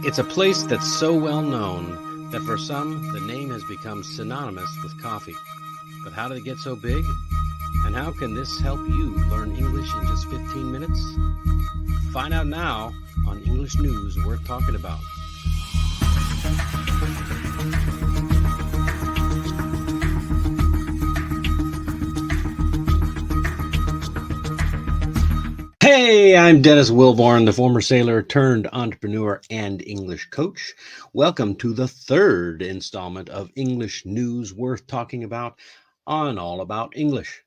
It's a place that's so well known that for some, the name has become synonymous with coffee. But how did it get so big? And how can this help you learn English in just 15 minutes? Find out now on English News Worth Talking About. Hey, I'm Dennis Wilborn, the former sailor turned entrepreneur and English coach. Welcome to the third installment of English News Worth Talking About on All About English.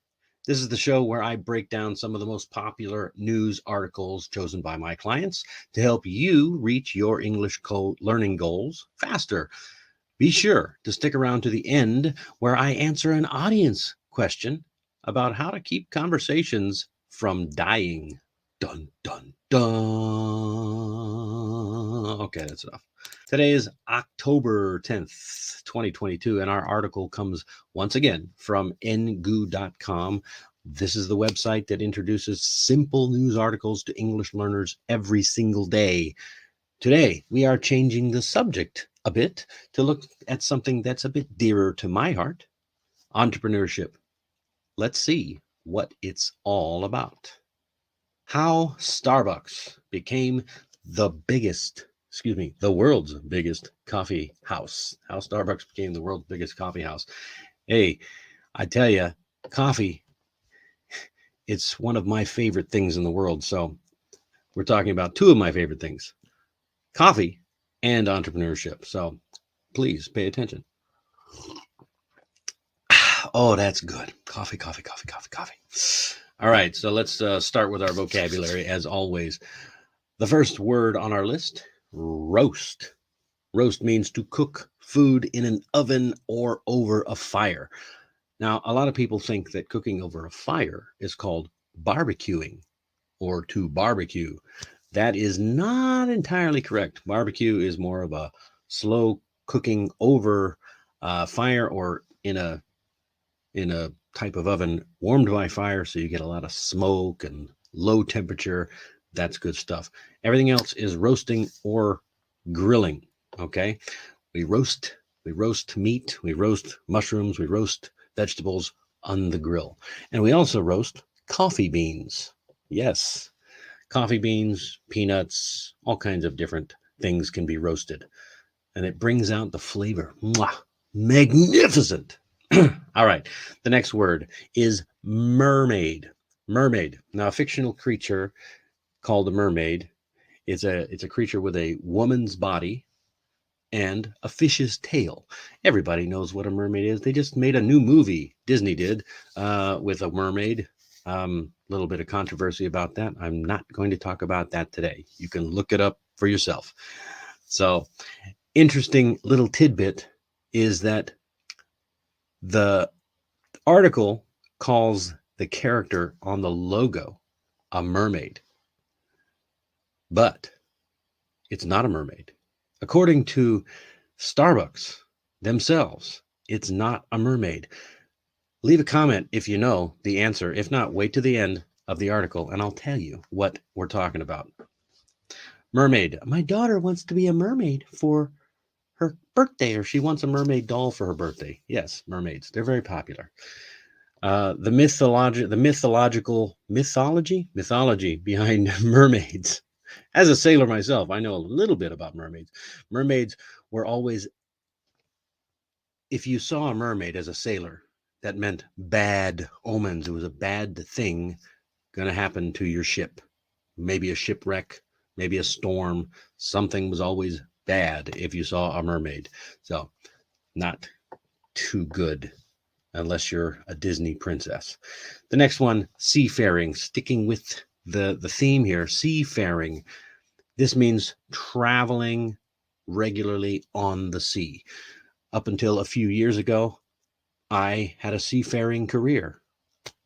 This is the show where I break down some of the most popular news articles chosen by my clients to help you reach your English learning goals faster. Be sure to stick around to the end where I answer an audience question about how to keep conversations from dying. Dun, dun, dun. Okay, that's enough. Today is October 10th, 2022, and our article comes once again from ngoo.com. This is the website that introduces simple news articles to English learners every single day. Today, we are changing the subject a bit to look at something that's a bit dearer to my heart, entrepreneurship. Let's see what it's all about. How Starbucks became the world's biggest coffee house. How Starbucks became the world's biggest coffee house. Hey, I tell you, coffee, it's one of my favorite things in the world. So we're talking about two of my favorite things, coffee and entrepreneurship. So please pay attention. Oh, that's good. Coffee. All right, so let's start with our vocabulary as always. The first word on our list, roast. Roast means to cook food in an oven or over a fire. Now, a lot of people think that cooking over a fire is called barbecuing or to barbecue. That is not entirely correct. Barbecue is more of a slow cooking over fire or in a type of oven warmed by fire, so you get a lot of smoke and low temperature. That's good stuff. Everything else is roasting or grilling. Okay, we roast meat, we roast mushrooms, we roast vegetables on the grill, and we also roast coffee beans. Yes, coffee beans, peanuts, all kinds of different things can be roasted, and it brings out the flavor. Mwah! Magnificent. All right, the next word is mermaid. Mermaid. Now, a fictional creature called a mermaid it's a creature with a woman's body and a fish's tail. Everybody knows what a mermaid is. They just made a new movie, Disney did, with a mermaid. Little bit of controversy about that. I'm not going to talk about that today. You can look it up for yourself. So, interesting little tidbit is that the article calls the character on the logo a mermaid, but it's not a mermaid. According to Starbucks themselves, it's not a mermaid. Leave a comment if you know the answer. If not, wait to the end of the article and I'll tell you what we're talking about. Mermaid. My daughter wants to be a mermaid for her birthday, or she wants a mermaid doll for her birthday. Yes, mermaids. They're very popular. The mythology behind mermaids. As a sailor myself, I know a little bit about mermaids. Mermaids were always, if you saw a mermaid as a sailor, that meant bad omens. It was a bad thing going to happen to your ship. Maybe a shipwreck, maybe a storm. Something was always bad if you saw a mermaid. So, not too good unless you're a Disney princess. The next one, seafaring. Sticking with the theme here, seafaring. This means traveling regularly on the sea. Up until a few years ago, I had a seafaring career.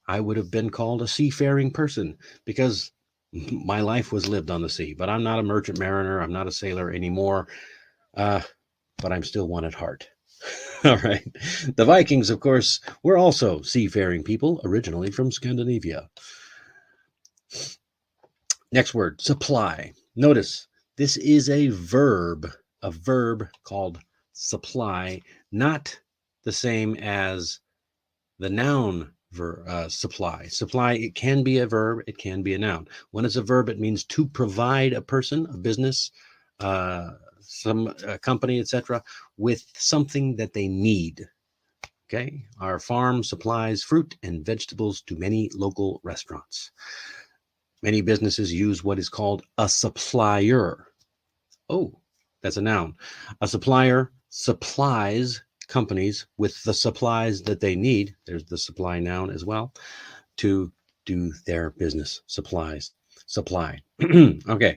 I would have been called a seafaring person because my life was lived on the sea. But I'm not a merchant mariner. I'm not a sailor anymore. But I'm still one at heart. All right. The Vikings, of course, were also seafaring people, originally from Scandinavia. Next word, supply. Notice This is a verb called supply, not the same as the noun supply. Supply, it can be a verb, it can be a noun. When it's a verb, it means to provide a person, a business, some company, etc., with something that they need. Okay, our farm supplies fruit and vegetables to many local restaurants. Many businesses use what is called a supplier. Oh, that's a noun. A supplier supplies companies with the supplies that they need. There's the supply noun as well, to do their business supplies. Supply. Okay,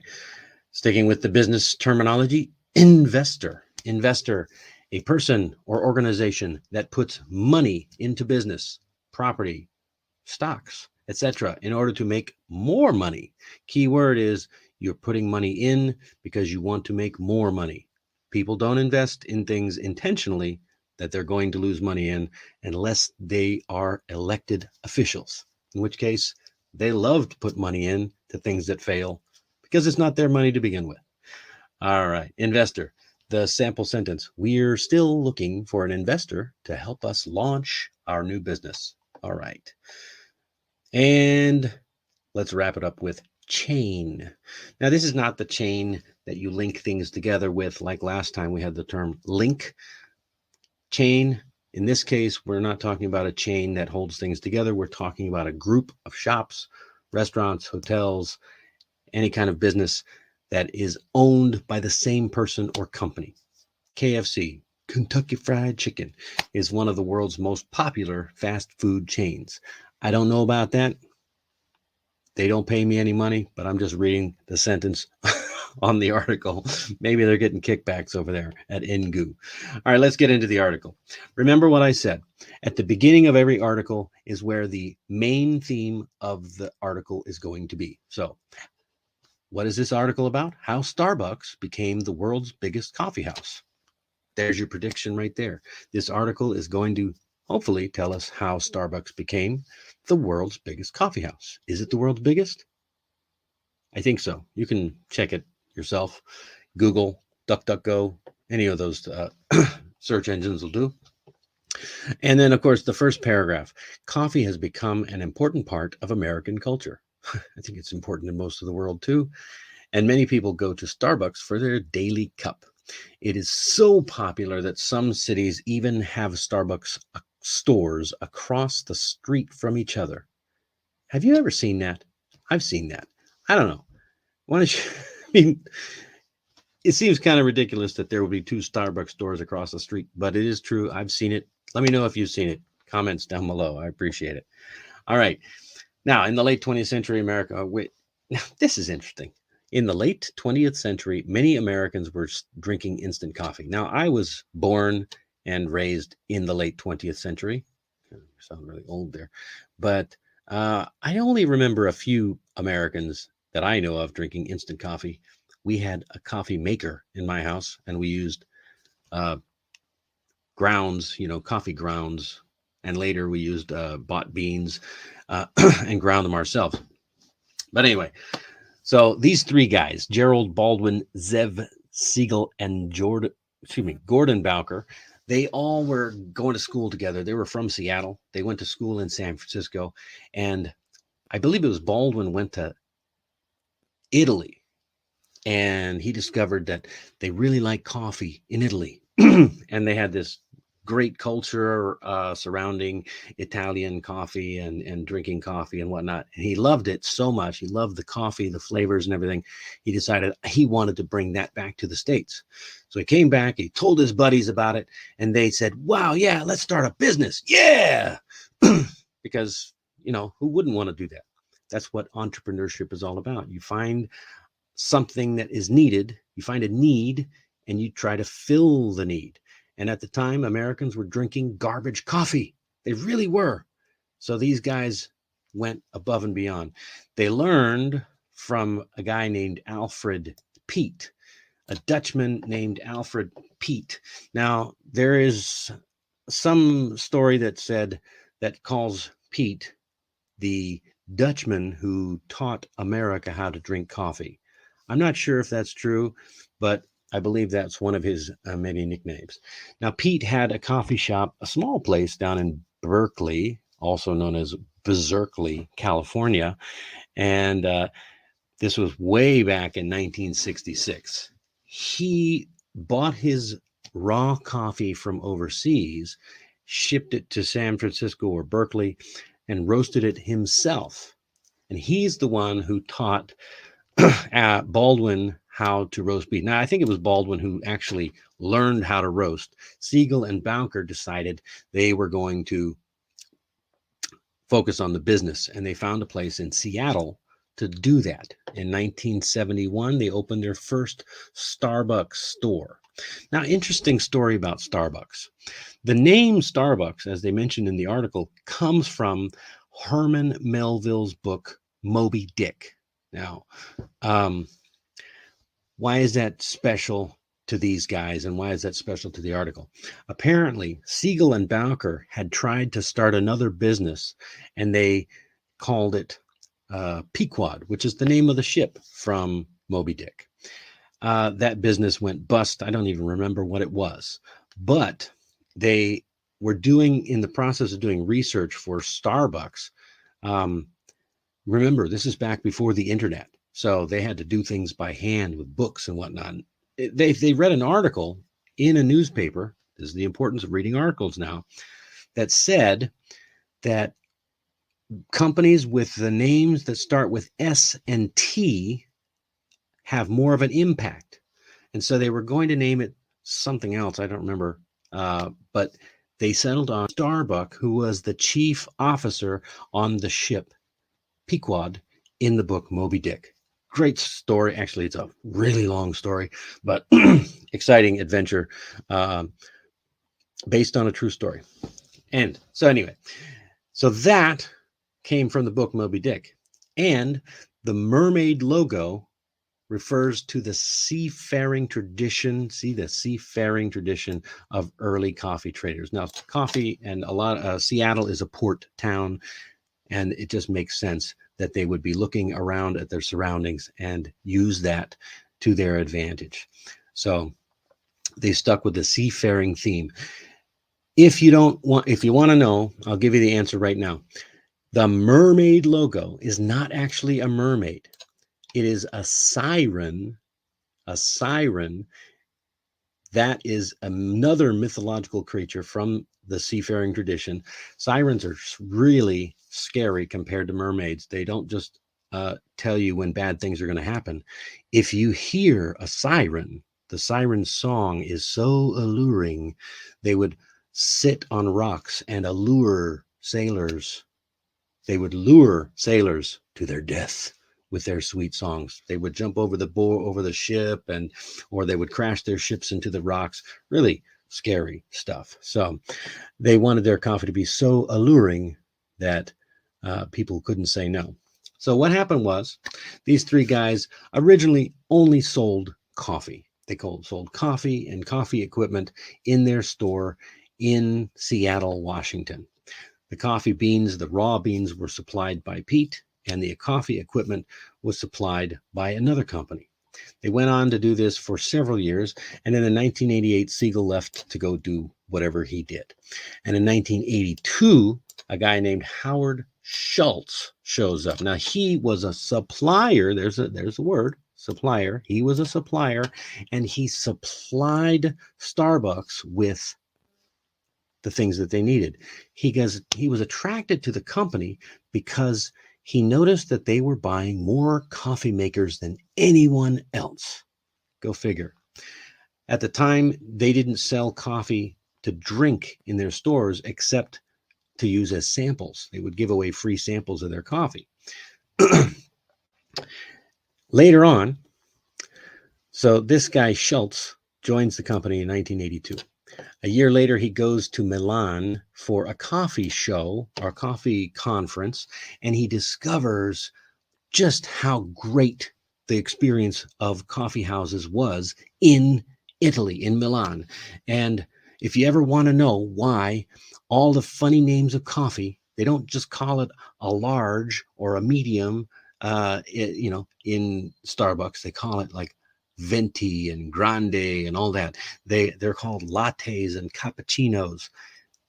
sticking with the business terminology, investor. Investor, a person or organization that puts money into business, property, stocks, etc., in order to make more money. Key word is you're putting money in because you want to make more money. People don't invest in things intentionally that they're going to lose money in unless they are elected officials, in which case they love to put money in to things that fail because it's not their money to begin with. All right, investor. The sample sentence: we're still looking for an investor to help us launch our new business. All right. And let's wrap it up with chain. Now, this is not the chain that you link things together with, like last time we had the term link. Chain, in this case, we're not talking about a chain that holds things together. We're talking about a group of shops, restaurants, hotels, any kind of business that is owned by the same person or company. KFC, Kentucky Fried Chicken, is one of the world's most popular fast food chains. I don't know about that. They don't pay me any money, but I'm just reading the sentence on the article. Maybe they're getting kickbacks over there at Ingu. All right, let's get into the article. Remember what I said. At the beginning of every article is where the main theme of the article is going to be. So, what is this article about? How Starbucks became the world's biggest coffee house. There's your prediction right there. This article is going to hopefully tell us how Starbucks became the world's biggest coffee house. Is it the world's biggest? I think so. You can check it yourself. Google, DuckDuckGo, any of those search engines will do. And then, of course, the first paragraph: coffee has become an important part of American culture. I think it's important in most of the world too. And many people go to Starbucks for their daily cup. It is so popular that some cities even have Starbucks stores across the street from each other. Have you ever seen that? I've seen that. I don't know. Why don't you? I mean, it seems kind of ridiculous that there will be two Starbucks stores across the street, but it is true. I've seen it. Let me know if you've seen it. Comments down below. I appreciate it. All right. Now, in the late 20th century, America, now this is interesting. In the late 20th century, many Americans were drinking instant coffee. Now, I was born and raised in the late 20th century. I sound really old there. But I only remember a few Americans that I know of drinking instant coffee. We had a coffee maker in my house, and we used grounds, coffee grounds. And later we used bought beans and ground them ourselves. But anyway, so these three guys, Gerald Baldwin, Zev Siegel, and Gordon Bowker, they all were going to school together. They were from Seattle. They went to school in San Francisco. And I believe it was Baldwin went to Italy, and he discovered that they really like coffee in Italy. And they had this great culture surrounding Italian coffee and drinking coffee and whatnot. And he loved it so much. He loved the coffee, the flavors and everything. He decided he wanted to bring that back to the States. So he came back, he told his buddies about it, and they said, wow, yeah, let's start a business. Yeah. Because, who wouldn't want to do that? That's what entrepreneurship is all about. You find something that is needed, you find a need, and you try to fill the need. And at the time, Americans were drinking garbage coffee. They really were. So these guys went above and beyond. They learned from a guy named Alfred Peet, a Dutchman named Alfred Peet. Now, there is some story that calls Peet the Dutchman who taught America how to drink coffee. I'm not sure if that's true, but I believe that's one of his many nicknames. Now, Pete had a coffee shop, a small place down in Berkeley, also known as Berkeley, California. And this was way back in 1966. He bought his raw coffee from overseas, shipped it to San Francisco or Berkeley, and roasted it himself. And he's the one who taught Baldwin how to roast beef. Now, I think it was Baldwin who actually learned how to roast. Siegel and Bowker decided they were going to focus on the business, and they found a place in Seattle to do that. In 1971, they opened their first Starbucks store. Now, interesting story about Starbucks. The name Starbucks, as they mentioned in the article, comes from Herman Melville's book, Moby Dick. Now, why is that special to these guys, and why is that special to the article? Apparently, Siegel and Bowker had tried to start another business, and they called it Pequod, which is the name of the ship from Moby Dick. That business went bust. I don't even remember what it was, but they were in the process of doing research for Starbucks. Remember, this is back before the internet, so they had to do things by hand with books and whatnot. They read an article in a newspaper. This is the importance of reading articles now. That said that companies with the names that start with S and T have more of an impact. And so they were going to name it something else. I don't remember. But they settled on Starbuck, who was the chief officer on the ship Pequod in the book Moby Dick. Great story. Actually, it's a really long story, but exciting adventure based on a true story. And so anyway, so that came from the book Moby Dick. And the mermaid logo refers to the seafaring tradition. See, the seafaring tradition of early coffee traders. Now, coffee and Seattle is a port town, and it just makes sense that they would be looking around at their surroundings and use that to their advantage. So they stuck with the seafaring theme. If you want to know, I'll give you the answer right now. The mermaid logo is not actually a mermaid. It is a siren. A siren. That is another mythological creature from the seafaring tradition. Sirens are really scary compared to mermaids. They don't just tell you when bad things are going to happen. If you hear a siren, the siren song is so alluring, they would sit on rocks and allure sailors. They would lure sailors to their death with their sweet songs. They would jump over the ship, or they would crash their ships into the rocks. Really scary stuff. So they wanted their coffee to be so alluring that people couldn't say no. So what happened was, these three guys originally only sold coffee. They sold coffee and coffee equipment in their store in Seattle, Washington. The coffee beans, the raw beans, were supplied by Pete, and the coffee equipment was supplied by another company. They went on to do this for several years, and then in 1988, Siegel left to go do whatever he did. And in 1982, a guy named Howard Schultz shows up. Now, he was a supplier. There's a word, supplier. He was a supplier, and he supplied Starbucks with the things that they needed. He was attracted to the company because he noticed that they were buying more coffee makers than anyone else. Go figure. At the time, they didn't sell coffee to drink in their stores except to use as samples. They would give away free samples of their coffee. Later on, so this guy Schultz joins the company in 1982. A year later, he goes to Milan for a coffee show or coffee conference, and he discovers just how great the experience of coffee houses was in Italy, in Milan. And if you ever want to know why all the funny names of coffee, they don't just call it a large or a medium In Starbucks, they call it like venti and grande and all that. They're called lattes and cappuccinos.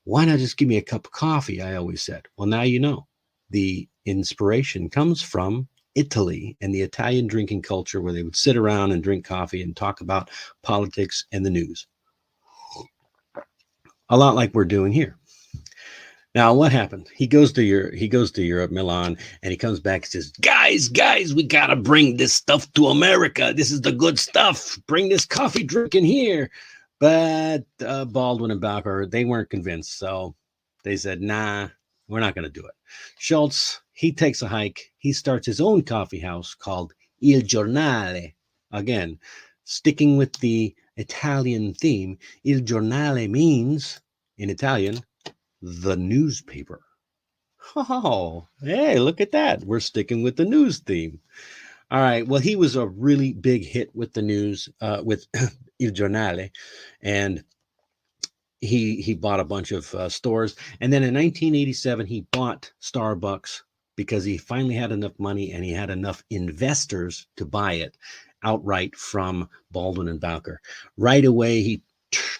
Why not just give me a cup of coffee? I always said. Well, now you know. The inspiration comes from Italy and the Italian drinking culture, where they would sit around and drink coffee and talk about politics and the news. A lot like we're doing here. Now, what happened? He goes to Europe, Milan, and he comes back and says, guys, we gotta bring this stuff to America. This is the good stuff. Bring this coffee drink in here." But Baldwin and Bowker, they weren't convinced, so they said, "Nah, we're not gonna do it." Schultz, he takes a hike. He starts his own coffee house called Il Giornale. Again, sticking with the Italian theme, Il Giornale means in Italian the newspaper. Oh, hey, look at that. We're sticking with the news theme. All right. Well, he was a really big hit with the news, with Il Giornale, and he bought a bunch of stores. And then in 1987, he bought Starbucks because he finally had enough money and he had enough investors to buy it outright from Baldwin and Bowker. Right away, he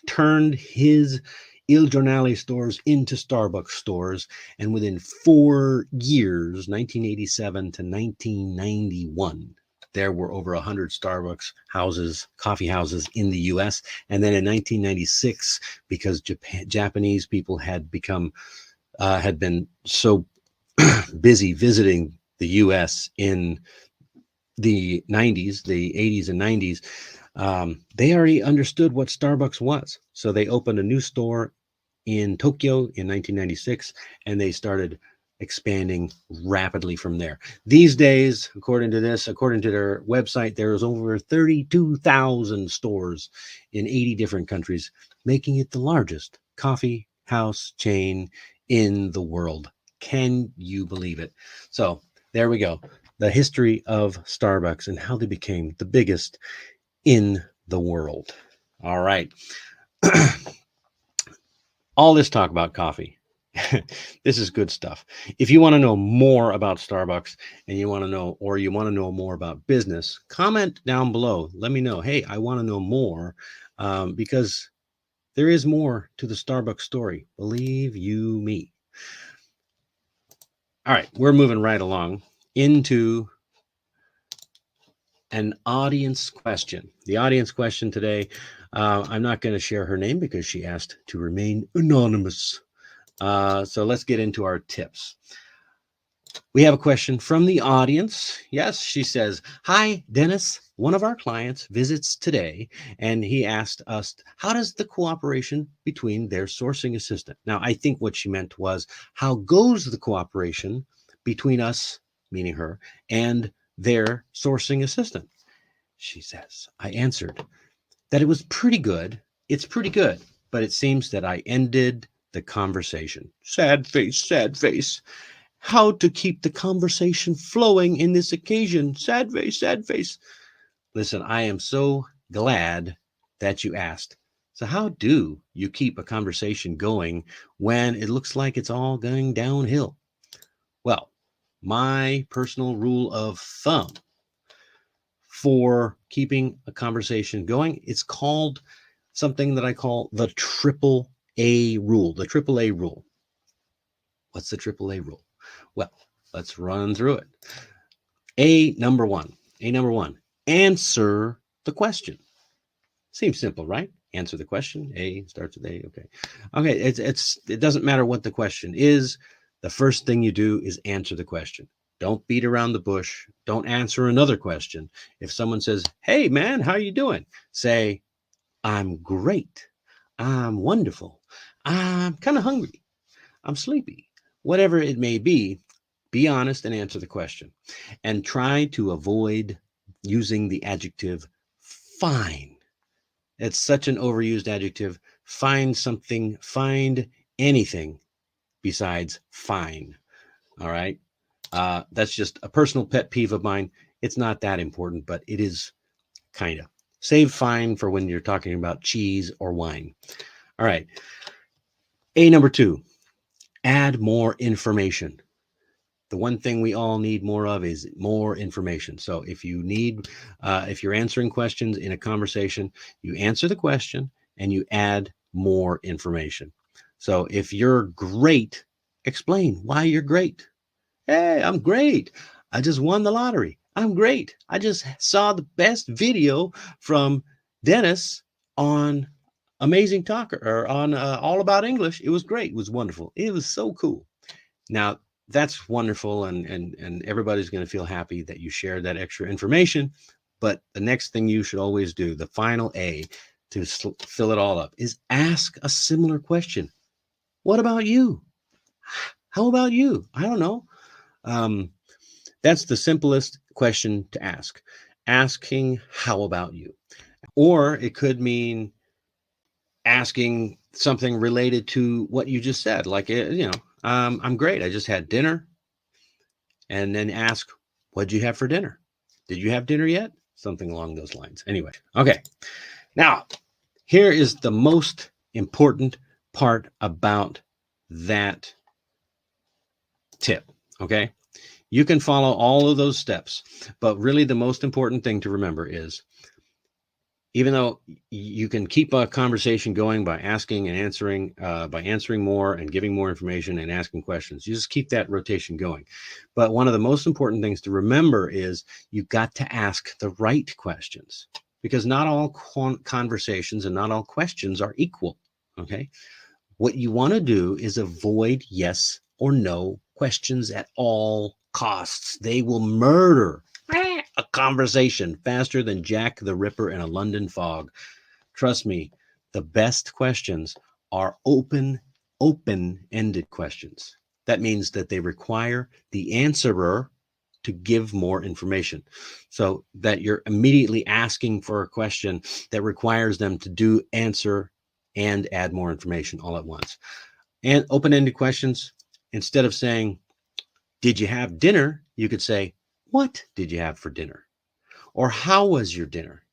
turned his Il Giornale stores into Starbucks stores. And within 4 years, 1987 to 1991, there were over 100 Starbucks houses, coffee houses in the US. And then in 1996, because Japanese people had been so busy visiting the US in the 90s, the 80s and 90s, they already understood what Starbucks was. So they opened a new store in Tokyo in 1996, and they started expanding rapidly from there. These days, according to their website, there is over 32,000 stores in 80 different countries, making it the largest coffee house chain in the world. Can you believe it? So there we go. The history of Starbucks and how they became the biggest in the world. All right. All this talk about coffee. This is good stuff. If you want to know more about Starbucks and you want to know more about business, comment down below. Let me know. Hey, I want to know more, because there is more to the Starbucks story. Believe you me. All right, we're moving right along into an audience question. The audience question today, I'm not going to share her name because she asked to remain anonymous. So let's get into our tips. We have a question from the audience. Yes, she says, "Hi, Dennis. One of our clients visits today, and he asked us, how does the cooperation between their sourcing assistant?" Now, I think what she meant was, how goes the cooperation between us, meaning her, and their sourcing assistant? She says, "I answered that it was pretty good. It's pretty good, but it seems that I ended the conversation." Sad face, sad face. How to keep the conversation flowing in this occasion? Sad face, sad face. Listen, I am so glad that you asked. So, how do you keep a conversation going when it looks like it's all going downhill? Well, my personal rule of thumb for keeping a conversation going, it's called something that I call the triple A rule. The triple A rule. What's the triple A rule? Well, let's run through it. Number one, answer the question. Seems simple, right? Answer the question. A starts with A. Okay. Okay. It doesn't matter what the question is. The first thing you do is answer the question. Don't beat around the bush. Don't answer another question. If someone says, "Hey man, how are you doing?" Say, "I'm great. I'm wonderful. I'm kind of hungry. I'm sleepy." Whatever it may be honest and answer the question. And try to avoid using the adjective fine. It's such an overused adjective. Find anything besides fine. All right. That's just a personal pet peeve of mine. It's not that important, but it is kind of. Save fine for when you're talking about cheese or wine. All right. Number 2, add more information. The one thing we all need more of is more information. So if you're answering questions in a conversation, you answer the question and you add more information. So if you're great, explain why you're great. Hey, I'm great. I just won the lottery. I'm great. I just saw the best video from Dennis on Amazing Talker or on All About English. It was great. It was wonderful. It was so cool. Now, that's wonderful, and everybody's going to feel happy that you shared that extra information. But the next thing you should always do, the final A to fill it all up, is ask a similar question. What about you? How about you? I don't know. That's the simplest question to ask. Asking, how about you? Or it could mean asking something related to what you just said, like, I'm great. I just had dinner. And then ask, what'd you have for dinner? Did you have dinner yet? Something along those lines. Anyway, okay. Now, here is the most important part about that tip, okay? You can follow all of those steps, but really the most important thing to remember is, even though you can keep a conversation going by asking and answering, by answering more and giving more information and asking questions, you just keep that rotation going. But one of the most important things to remember is you've got to ask the right questions, because not all conversations and not all questions are equal, okay? What you want to do is avoid yes or no questions at all costs. They will murder a conversation faster than Jack the Ripper in a London fog. Trust me, the best questions are open-ended questions. That means that they require the answerer to give more information, so that you're immediately asking for a question that requires them to answer and add more information all at once. And open-ended questions, instead of saying, did you have dinner? You could say, what did you have for dinner? Or how was your dinner?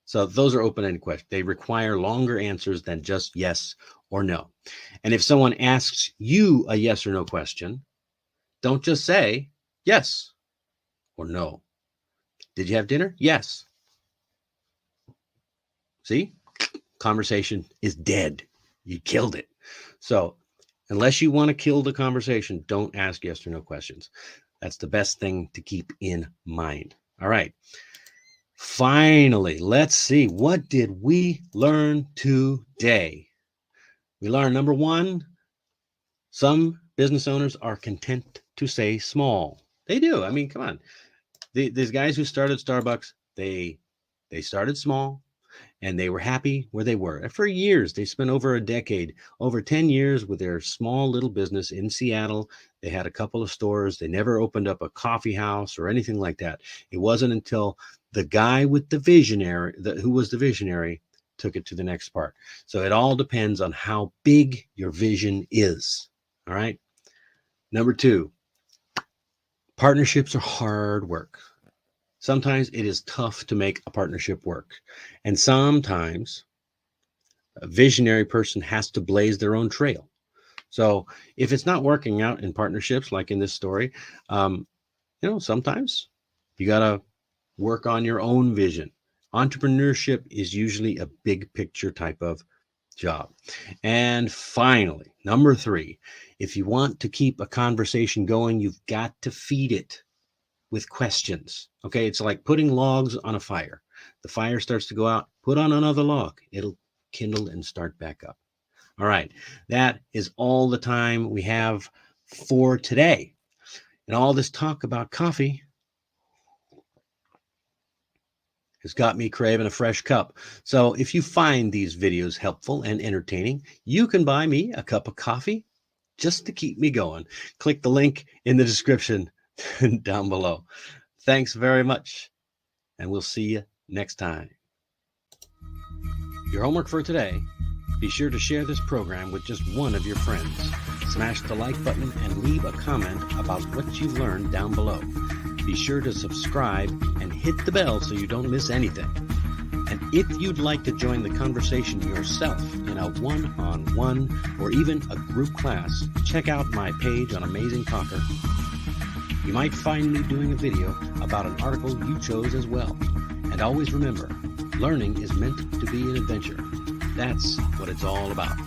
So those are open-ended questions. They require longer answers than just yes or no. And if someone asks you a yes or no question, don't just say yes or no. Did you have dinner? Yes. See? Conversation is dead. You killed it. So unless you want to kill the conversation, don't ask yes or no questions. That's the best thing to keep in mind. All right. Finally, let's see. What did we learn today? We learned, number one, some business owners are content to say small. They do. I mean, come on. These guys who started Starbucks, they started small, and they were happy where they were. And for years, they spent over a decade, over 10 years with their small little business in Seattle. They had a couple of stores. They never opened up a coffee house or anything like that. It wasn't until the guy with the visionary, who was the visionary, took it to the next part. So it all depends on how big your vision is. All right. Number two, partnerships are hard work. Sometimes it is tough to make a partnership work. And sometimes a visionary person has to blaze their own trail. So if it's not working out in partnerships, like in this story, sometimes you got to work on your own vision. Entrepreneurship is usually a big picture type of job. And finally, number three, if you want to keep a conversation going, you've got to feed it with questions. Okay, it's like putting logs on a fire. The fire starts to go out, put on another log. It'll kindle and start back up. All right, that is all the time we have for today. And all this talk about coffee has got me craving a fresh cup. So if you find these videos helpful and entertaining, you can buy me a cup of coffee just to keep me going. Click the link in the description down below. Thanks very much, and we'll see you next time. Your homework for today: be sure to share this program with just one of your friends. Smash the like button and leave a comment about what you've learned down below. Be sure to subscribe and hit the bell so you don't miss anything. And if you'd like to join the conversation yourself in a one-on-one or even a group class, check out my page on Amazing Talker. You might find me doing a video about an article you chose as well. And always remember, learning is meant to be an adventure. That's what it's all about.